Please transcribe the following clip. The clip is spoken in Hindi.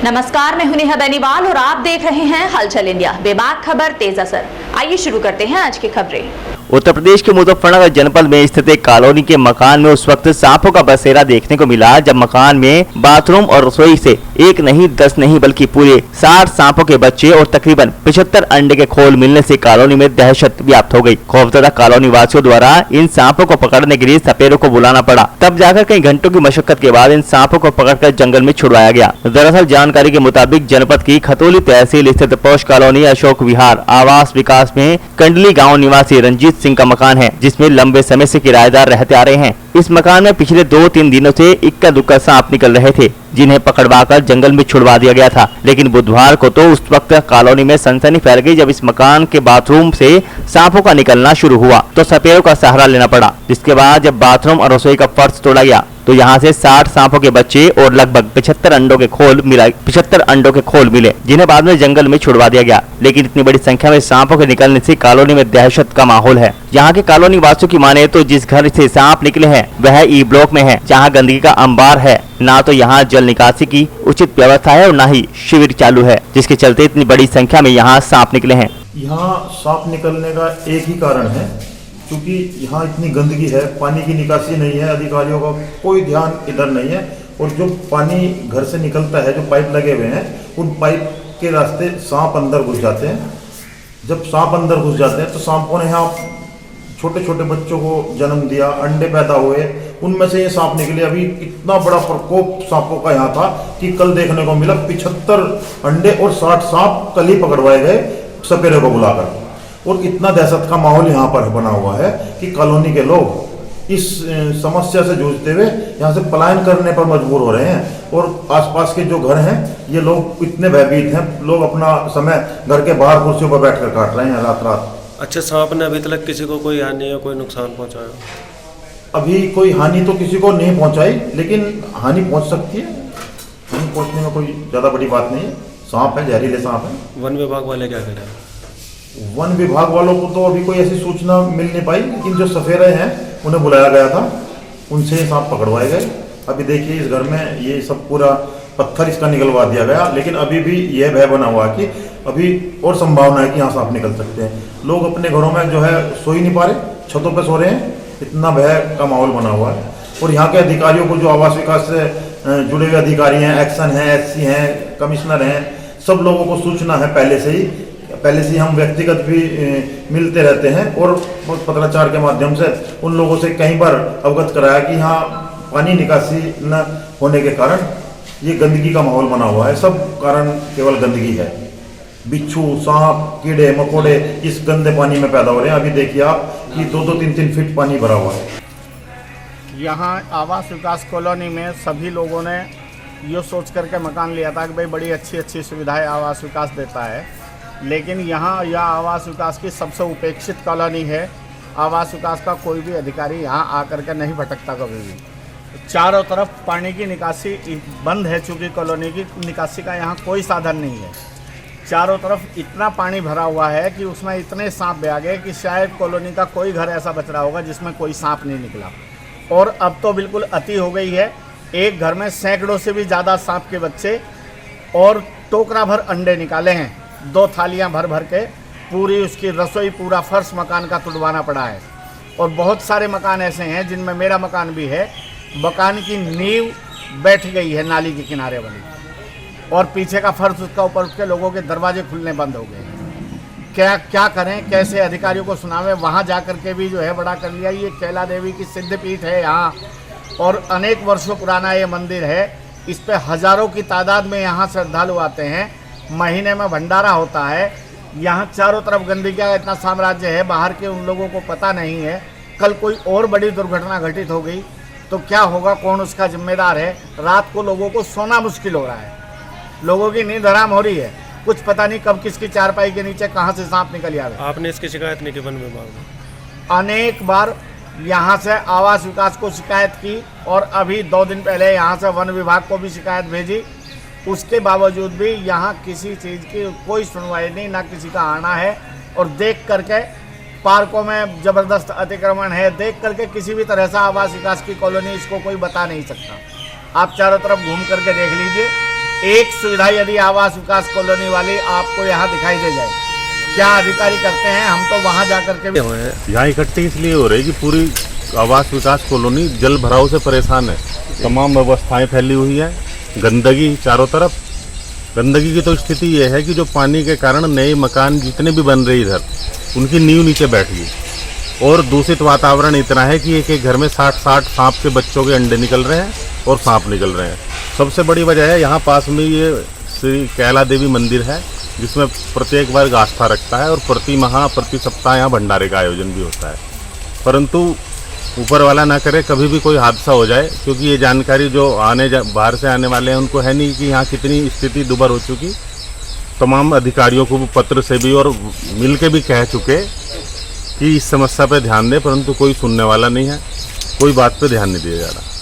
नमस्कार, मैं हूं नेहा बेनीवाल और आप देख रहे हैं हलचल इंडिया। बेबाक खबर तेज असर। आइए शुरू करते हैं आज की खबरें। उत्तर प्रदेश के मुजफ्फरनगर जनपद में स्थित एक कॉलोनी के मकान में उस वक्त सांपों का बसेरा देखने को मिला जब मकान में बाथरूम और रसोई से एक नहीं 10 नहीं बल्कि पूरे 60 सांपों के बच्चे और तकरीबन 75 अंडे के खोल मिलने से कॉलोनी में दहशत व्याप्त हो गई। खौफजदा कॉलोनी वासियों द्वारा इन सांपों को पकड़ने के लिए सपेरों को बुलाना पड़ा। तब जाकर कई घंटों की मशक्कत के बाद इन सांपों को पकड़कर जंगल में छुड़वाया गया। दरअसल जानकारी के मुताबिक जनपद की खतौली तहसील स्थित पौष कॉलोनी अशोक विहार आवास विकास में कंडली गाँव निवासी रंजीत सिंह का मकान है, जिसमें लंबे समय से किराएदार रहते आ रहे हैं। इस मकान में पिछले 2-3 दिनों से इक्का दुक्का सांप निकल रहे थे, जिन्हें पकड़वाकर जंगल में छुड़वा दिया गया था। लेकिन बुधवार को तो उस वक्त कॉलोनी में सनसनी फैल गई जब इस मकान के बाथरूम से सांपों का निकलना शुरू हुआ तो सपेरों का सहारा लेना पड़ा। जिसके बाद जब बाथरूम और रसोई का फर्श तोड़ा गया तो यहाँ से 60 सांपों के बच्चे और लगभग 75 अंडों के खोल मिले, जिन्हें बाद में जंगल में छुड़वा दिया गया। लेकिन इतनी बड़ी संख्या में सांपों के निकलने से कॉलोनी में दहशत का माहौल है। यहाँ के कॉलोनी वासियों की माने तो जिस घर से सांप निकले हैं वह ई ब्लॉक में है, जहाँ गंदगी का अंबार है। ना तो यहाँ जल निकासी की उचित व्यवस्था है और न ही शिविर चालू है, जिसके चलते इतनी बड़ी संख्या में यहाँ सांप निकले हैं। यहाँ सांप निकलने का एक ही कारण है, क्योंकि यहाँ इतनी गंदगी है, पानी की निकासी नहीं है, अधिकारियों का कोई ध्यान इधर नहीं है। और जो पानी घर से निकलता है, जो पाइप लगे हुए हैं, उन पाइप के रास्ते सांप अंदर घुस जाते हैं। जब सांप अंदर घुस जाते हैं तो सांपों ने यहाँ छोटे छोटे बच्चों को जन्म दिया, अंडे पैदा हुए, उनमें से ये सांप निकले। अभी इतना बड़ा प्रकोप सांपों का यहाँ था कि कल देखने को मिला 75 अंडे और 60 सांप कल ही पकड़वाए गए सपेरे को बुलाकर। और इतना दहशत का माहौल यहाँ पर बना हुआ है कि कॉलोनी के लोग इस समस्या से जूझते हुए यहाँ से पलायन करने पर मजबूर हो रहे हैं। और आसपास के जो घर हैं ये लोग इतने भयभीत हैं, लोग अपना समय घर के बाहर कुर्सियों पर बैठकर काट रहे हैं रात रात। अच्छा, सांप ने अभी तक किसी को कोई हानि या कोई नुकसान पहुँचाया? अभी कोई हानि तो किसी को नहीं पहुँचाई, लेकिन हानि पहुँच सकती है। हानि पहुँचने में कोई ज़्यादा बड़ी बात नहीं है। सांप है, जहरीले सांप है। वन विभाग वाले क्या करें? वन विभाग वालों को तो अभी कोई ऐसी सूचना मिल नहीं पाई, लेकिन जो सफेरे हैं उन्हें बुलाया गया था, उनसे सांप पकड़वाए गए। अभी देखिए इस घर में ये सब पूरा पत्थर इसका निकलवा दिया गया, लेकिन अभी भी यह भय बना हुआ कि अभी और संभावना है कि यहाँ सांप निकल सकते हैं। लोग अपने घरों में जो है सो ही नहीं पा रहे, छतों पर सो रहे हैं, इतना भय का माहौल बना हुआ है। और यहाँ के अधिकारियों को, जो आवास विकास से जुड़े हुए अधिकारी हैं, एक्शन हैं, एससी हैं, कमिश्नर हैं, सब लोगों को सूचना है पहले से ही हम व्यक्तिगत भी मिलते रहते हैं और पत्राचार के माध्यम से उन लोगों से कई बार अवगत कराया कि यहाँ पानी निकासी न होने के कारण ये गंदगी का माहौल बना हुआ है। सब कारण केवल गंदगी है। बिच्छू, सांप, कीड़े मकोड़े इस गंदे पानी में पैदा हो रहे हैं। अभी देखिए आप कि 2-2, 3-3 फीट पानी भरा हुआ है। यहाँ आवास विकास कॉलोनी में सभी लोगों ने ये सोच करके मकान लिया था कि भाई बड़ी अच्छी सुविधाएं आवास विकास देता है, लेकिन यहाँ यह आवास विकास की सबसे उपेक्षित कॉलोनी है। आवास विकास का कोई भी अधिकारी यहाँ आकर के नहीं भटकता कभी भी। चारों तरफ पानी की निकासी बंद है, चूँकि कॉलोनी की निकासी का यहाँ कोई साधन नहीं है। चारों तरफ इतना पानी भरा हुआ है कि उसमें इतने सांप भी आ गए कि शायद कॉलोनी का कोई घर ऐसा बच रहा होगा जिसमें कोई सांप नहीं निकला। और अब तो बिल्कुल अति हो गई है। एक घर में सैकड़ों से भी ज़्यादा सांप के बच्चे और टोकरा भर अंडे निकाले हैं। 2 थालियां भर भर के पूरी उसकी रसोई, पूरा फर्श मकान का तुड़वाना पड़ा है। और बहुत सारे मकान ऐसे हैं जिनमें मेरा मकान भी है, मकान की नींव बैठ गई है नाली के किनारे वाली, और पीछे का फर्श उसका ऊपर उठ के लोगों के दरवाजे खुलने बंद हो गए। क्या करें, कैसे अधिकारियों को सुनावें? वहाँ जा कर के भी जो है बड़ा कर लिया। ये कैला देवी की सिद्धपीठ है यहाँ, और अनेक वर्षों पुराना ये मंदिर है। इस पे हज़ारों की तादाद में यहाँ श्रद्धालु आते हैं। महीने में भंडारा होता है। यहाँ चारों तरफ गंदगी का इतना साम्राज्य है, बाहर के उन लोगों को पता नहीं है। कल कोई और बड़ी दुर्घटना घटित हो गई तो क्या होगा, कौन उसका जिम्मेदार है? रात को लोगों को सोना मुश्किल हो रहा है, लोगों की नींद हराम हो रही है। कुछ पता नहीं कब किसकी चारपाई के नीचे कहाँ से सांप निकल जाए। आपने इसकी शिकायत नहीं की वन विभाग में? अनेक बार यहाँ से आवास विकास को शिकायत की, और अभी 2 दिन पहले यहाँ से वन विभाग को भी शिकायत भेजी। उसके बावजूद भी यहाँ किसी चीज़ की कोई सुनवाई नहीं, ना किसी का आना है। और देख करके पार्कों में ज़बरदस्त अतिक्रमण है, देख करके किसी भी तरह से आवास विकास की कॉलोनी इसको कोई बता नहीं सकता। आप चारों तरफ घूम करके देख लीजिए, एक सुविधा यदि आवास विकास कॉलोनी वाली आपको यहाँ दिखाई दे जाए, क्या अधिकारी करते हैं? हम तो वहाँ जा करके भी यहाँ इकट्ठी इसलिए हो रही कि पूरी आवास विकास कॉलोनी जल भराव से परेशान है। तमाम व्यवस्थाएं फैली हुई है, गंदगी चारों तरफ। गंदगी की तो स्थिति ये है कि जो पानी के कारण नए मकान जितने भी बन रहे इधर, उनकी नींव नीचे बैठ गई। और दूषित वातावरण इतना है कि एक एक घर में 60 सांप के बच्चों के अंडे निकल रहे हैं और सांप निकल रहे हैं। सबसे बड़ी वजह है यहाँ पास में ये श्री कैला देवी मंदिर है, जिसमें प्रत्येक वर्ग आस्था रखता है और प्रति सप्ताह यहाँ भंडारे का आयोजन भी होता है। परंतु ऊपर वाला ना करे कभी भी कोई हादसा हो जाए, क्योंकि ये जानकारी जो बाहर से आने वाले हैं उनको है नहीं कि यहाँ कितनी स्थिति दुभर हो चुकी। तमाम अधिकारियों को पत्र से भी और मिल के भी कह चुके कि इस समस्या पे ध्यान दें, परंतु कोई सुनने वाला नहीं है, कोई बात पे ध्यान नहीं दिया जा रहा।